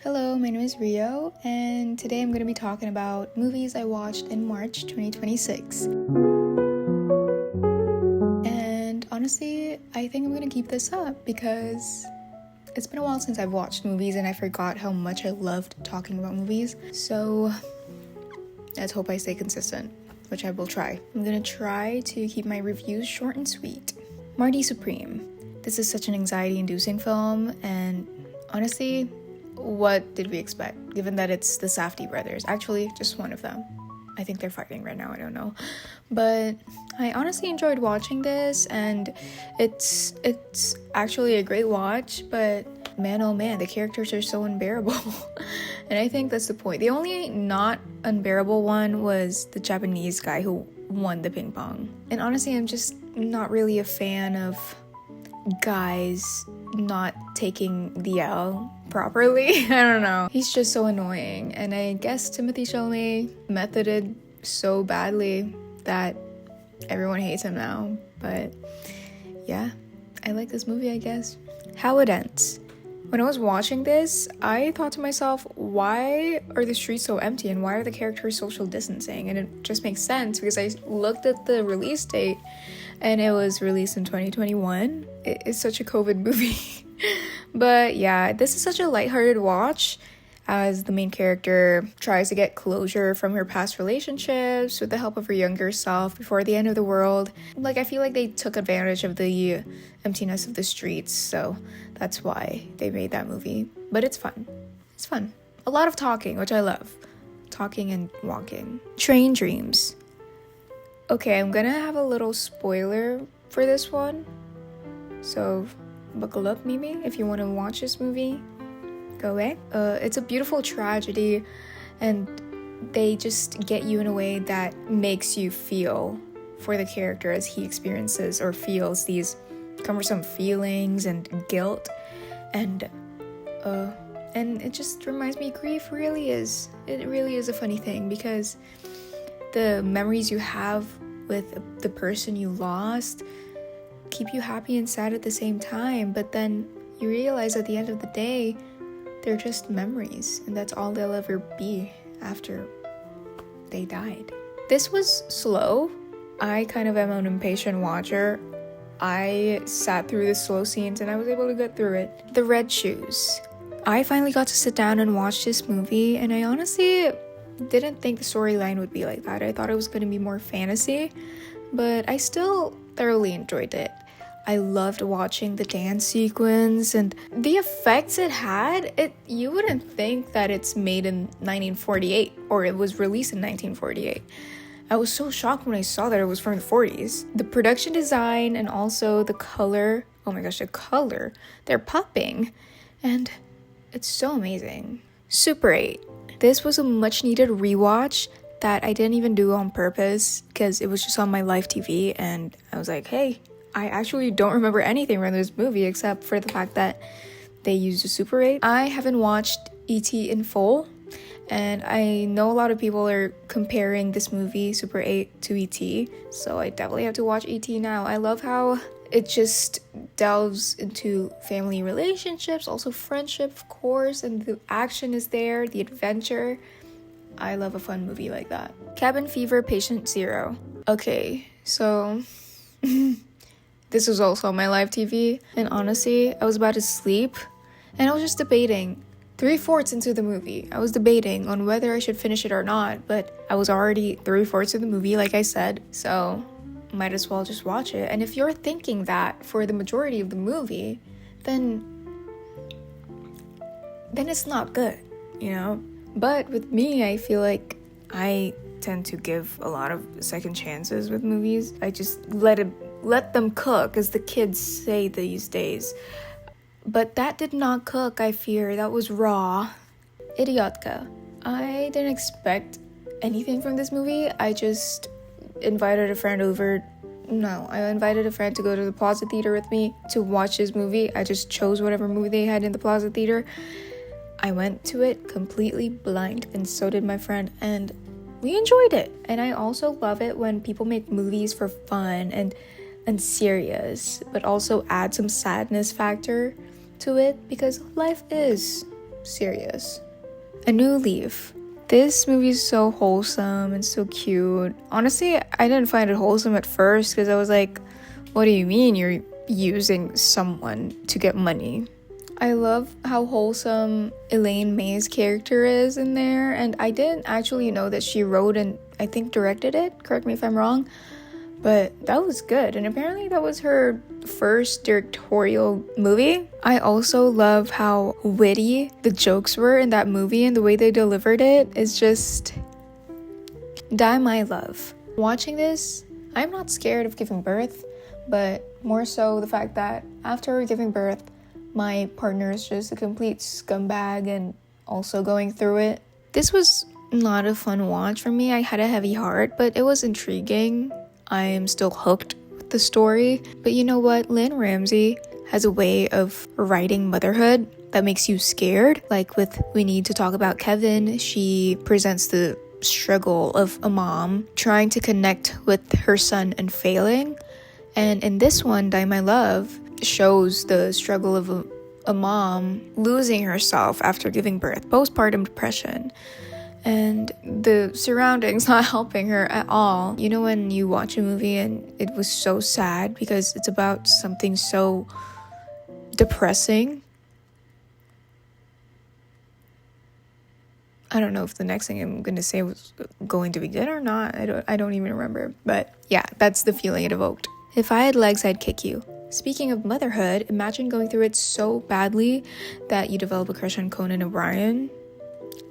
Hello, my name is Rio, and today I'm going to be talking about movies I watched in March 2026. And honestly, I think I'm going to keep this up because it's been a while since I've watched movies and I forgot how much I loved talking about movies. So let's hope I stay consistent, which I will try. I'm going to try to keep my reviews short and sweet. Marty Supreme. This is such an anxiety-inducing film, and honestly, what did we expect, given that it's the Safdie brothers? Actually, just one of them. I think they're fighting right now, I don't know. But I honestly enjoyed watching this, and it's actually a great watch, but man, oh man, the characters are so unbearable. And I think that's the point. The only not unbearable one was the Japanese guy who won the ping pong. And honestly, I'm just not really a fan of guys not taking the L properly. I don't know. He's just so annoying. And I guess Timothy Chalamet methoded so badly that everyone hates him now. But yeah, I like this movie, I guess. How it ends. When I was watching this, I thought to myself, why are the streets so empty and why are the characters social distancing? And it just makes sense because I looked at the release date and it was released in 2021. It's such a COVID movie. But yeah, this is such a lighthearted watch as the main character tries to get closure from her past relationships with the help of her younger self before the end of the world. Like, I feel like they took advantage of the emptiness of the streets, so that's why they made that movie. But it's fun. It's fun. A lot of talking, which I love. Talking and walking. Train dreams. Okay, I'm gonna have a little spoiler for this one, so buckle up maybe if you want to watch this movie. Go away. It's a beautiful tragedy, and they just get you in a way that makes you feel for the character as he experiences or feels these cumbersome feelings and guilt, and it just reminds me grief really is a funny thing because the memories you have with the person you lost keep you happy and sad at the same time, but then you realize at the end of the day they're just memories, and that's all they'll ever be after they died. This was slow. I kind of am an impatient watcher. I sat through the slow scenes and I was able to get through it. The Red Shoes. I finally got to sit down and watch this movie, and I honestly didn't think the storyline would be like that. I thought it was going to be more fantasy, but I still thoroughly enjoyed it. I loved watching the dance sequence and the effects it had. You wouldn't think that it's made in 1948 or it was released in 1948. I was so shocked when I saw that it was from the 40s. The production design and also the color, oh my gosh, the color, they're popping, and it's so amazing. Super 8. This was a much needed rewatch that I didn't even do on purpose because it was just on my live TV, and I was like, hey, I actually don't remember anything from this movie except for the fact that they used a Super 8. I haven't watched E.T. in full, and I know a lot of people are comparing this movie, Super 8, to E.T., so I definitely have to watch E.T. now. I love how it just delves into family relationships, also friendship, of course, and the action is there, the adventure. I love a fun movie like that. Cabin Fever, Patient Zero. Okay, so this was also on my live TV, and honestly, I was about to sleep, and I was just debating. 3/4 into the movie, I was debating on whether I should finish it or not, but I was already 3/4 of the movie, like I said, so might as well just watch it. And if you're thinking that for the majority of the movie, then it's not good, you know? But with me, I feel like I tend to give a lot of second chances with movies. I just let them cook, as the kids say these days. But that did not cook, I fear. That was raw. Idiotka. I didn't expect anything from this movie. I just invited a friend over. No, I invited a friend to go to the Plaza Theater with me to watch this movie. I just chose whatever movie they had in the Plaza Theater. I went to it completely blind, and so did my friend, and we enjoyed it. And I also love it when people make movies for fun and serious, but also add some sadness factor to it, because life is serious. A New Leaf. This movie is so wholesome and so cute. Honestly, I didn't find it wholesome at first because I was like, what do you mean you're using someone to get money? I love how wholesome Elaine May's character is in there, and I didn't actually know that she wrote and I think directed it, correct me if I'm wrong, but that was good, and apparently that was her first directorial movie. I also love how witty the jokes were in that movie, and the way they delivered it is just die my love. Watching this, I'm not scared of giving birth, but more so the fact that after giving birth, my partner is just a complete scumbag and also going through it. This was not a fun watch for me. I had a heavy heart, but it was intriguing. I am still hooked with the story. But you know what? Lynn Ramsey has a way of writing motherhood that makes you scared. Like with We Need to Talk About Kevin, she presents the struggle of a mom trying to connect with her son and failing. And in this one, Die My Love shows the struggle of a mom losing herself after giving birth, postpartum depression, and the surroundings not helping her at all. You know when you watch a movie and it was so sad because it's about something so depressing? I don't know if the next thing I'm gonna say was going to be good or not. I don't even remember. But yeah, that's the feeling it evoked. If I had legs, I'd kick you. Speaking of motherhood, imagine going through it so badly that you develop a crush on Conan O'Brien.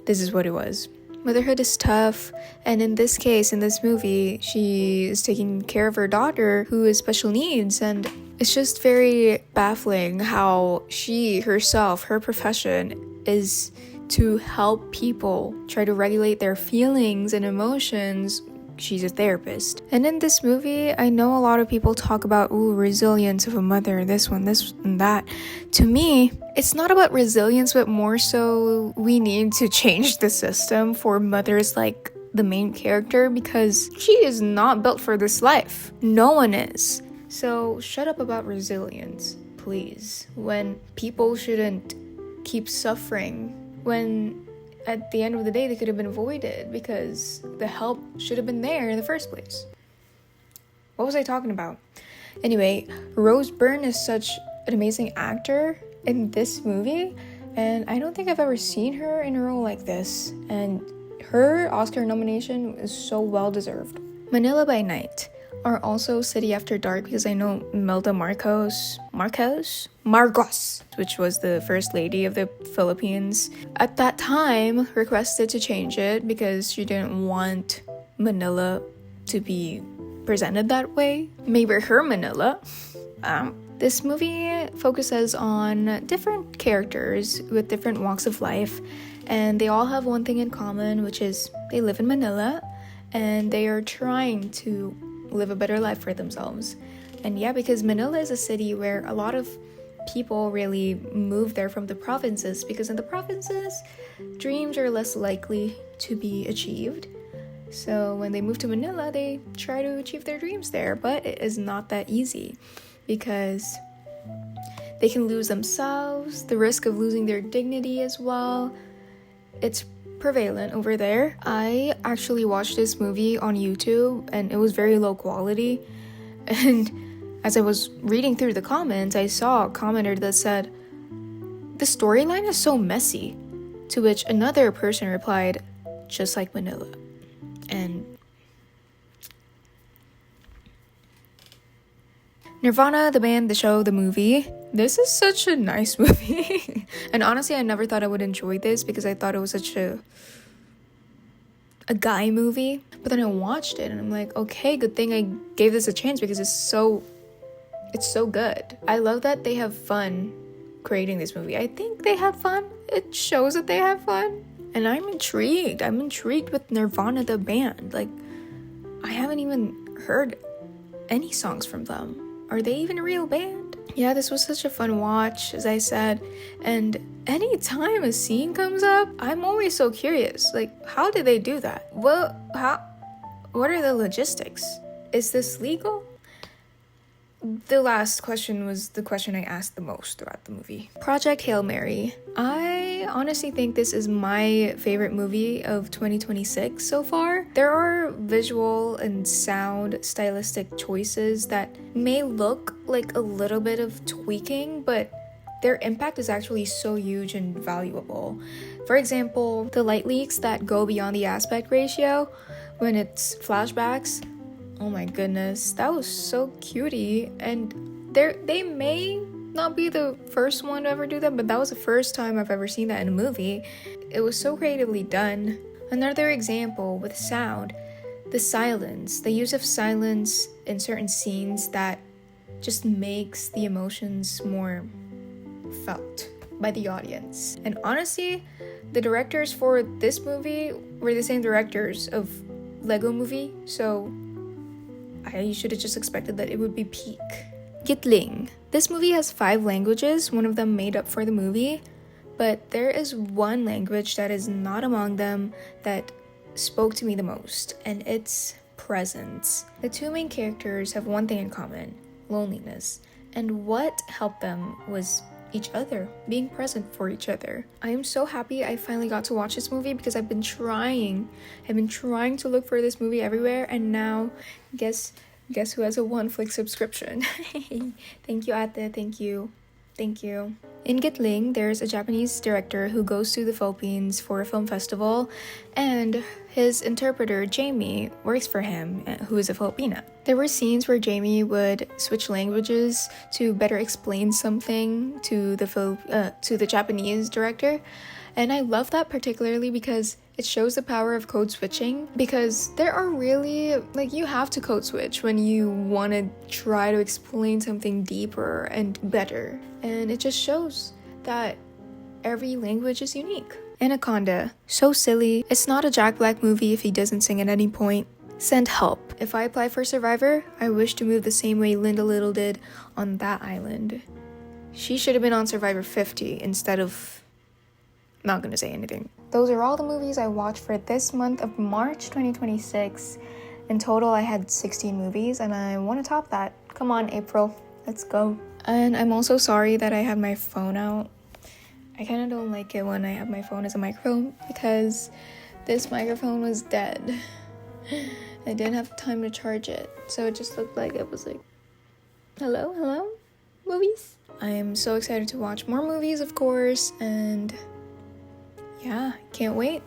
This is what it was. Motherhood is tough, and in this case, in this movie, she is taking care of her daughter who has special needs, and it's just very baffling how she herself, her profession, is to help people try to regulate their feelings and emotions. She's a therapist. And in this movie, I know a lot of people talk about, resilience of a mother, this one, this and that. To me, it's not about resilience, but more so we need to change the system for mothers like the main character, because she is not built for this life. No one is. So shut up about resilience, please. When people shouldn't keep suffering, when at the end of the day, they could have been avoided because the help should have been there in the first place. What was I talking about? Anyway, Rose Byrne is such an amazing actor in this movie, and I don't think I've ever seen her in a role like this, and her Oscar nomination is so well deserved. Manila by Night, or also City After Dark, because I know Melda Marcos, which was the first lady of the Philippines, at that time requested to change it because she didn't want Manila to be presented that way. Maybe her Manila. This movie focuses on different characters with different walks of life, and they all have one thing in common, which is they live in Manila and they are trying to live a better life for themselves. And yeah, because Manila is a city where a lot of people really move there from the provinces, because in the provinces, dreams are less likely to be achieved. So when they move to Manila, they try to achieve their dreams there, but it is not that easy because they can lose themselves, the risk of losing their dignity as well. It's prevalent over there. I actually watched this movie on YouTube and it was very low quality, and as I was reading through the comments, I saw a commenter that said, "The storyline is so messy," to which another person replied, "Just like Manila." And Nirvana, the band, the show, the movie. This is such a nice movie. And honestly, I never thought I would enjoy this because I thought it was such a guy movie. But then I watched it and I'm like, okay, good thing I gave this a chance because it's so good. I love that they have fun creating this movie. I think they had fun. It shows that they have fun. And I'm intrigued. I'm intrigued with Nirvana, the band. Like, I haven't even heard any songs from them. Are they even a real band? Yeah, this was such a fun watch, as I said. And anytime a scene comes up, I'm always so curious. Like, how did they do that? What are the logistics? Is this legal? the last question was the question I asked the most throughout the movie. Project Hail Mary. I honestly think this is my favorite movie of 2026 so far. There are visual and sound stylistic choices that may look like a little bit of tweaking, but their impact is actually so huge and valuable. For example, the light leaks that go beyond the aspect ratio when it's flashbacks. Oh my goodness, that was so cutie. And they may not be the first one to ever do that, but that was the first time I've ever seen that in a movie. It was so creatively done. Another example with sound, the silence, the use of silence in certain scenes that just makes the emotions more felt by the audience. And honestly, the directors for this movie were the same directors of Lego Movie, so I should have just expected that it would be peak. Gitling. This movie has 5 languages, one of them made up for the movie, but there is one language that is not among them that spoke to me the most, and it's presence. The 2 main characters have one thing in common, loneliness, and what helped them was each other, being present for each other. I am so happy I finally got to watch this movie because I've been trying to look for this movie everywhere, and now guess who has a one-flick subscription. Thank you, Ate. Thank you. In Gitling, there's a Japanese director who goes to the Philippines for a film festival, and his interpreter, Jamie, works for him, who is a Filipina. There were scenes where Jamie would switch languages to better explain something to the Japanese director, and I love that particularly because it shows the power of code switching, because there are really, you have to code switch when you want to try to explain something deeper and better. And it just shows that every language is unique. Anaconda. So silly. It's not a Jack Black movie if he doesn't sing at any point. Send help. If I apply for Survivor, I wish to move the same way Linda Little did on that island. She should have been on Survivor 50 instead of... Not gonna say anything. Those are all the movies I watched for this month of March 2026. In total, I had 16 movies, and I want to top that. Come on, April. Let's go. And I'm also sorry that I have my phone out. I kind of don't like it when I have my phone as a microphone because this microphone was dead. I didn't have time to charge it, so it just looked like it was like, hello, movies. I am so excited to watch more movies, of course, and yeah, can't wait.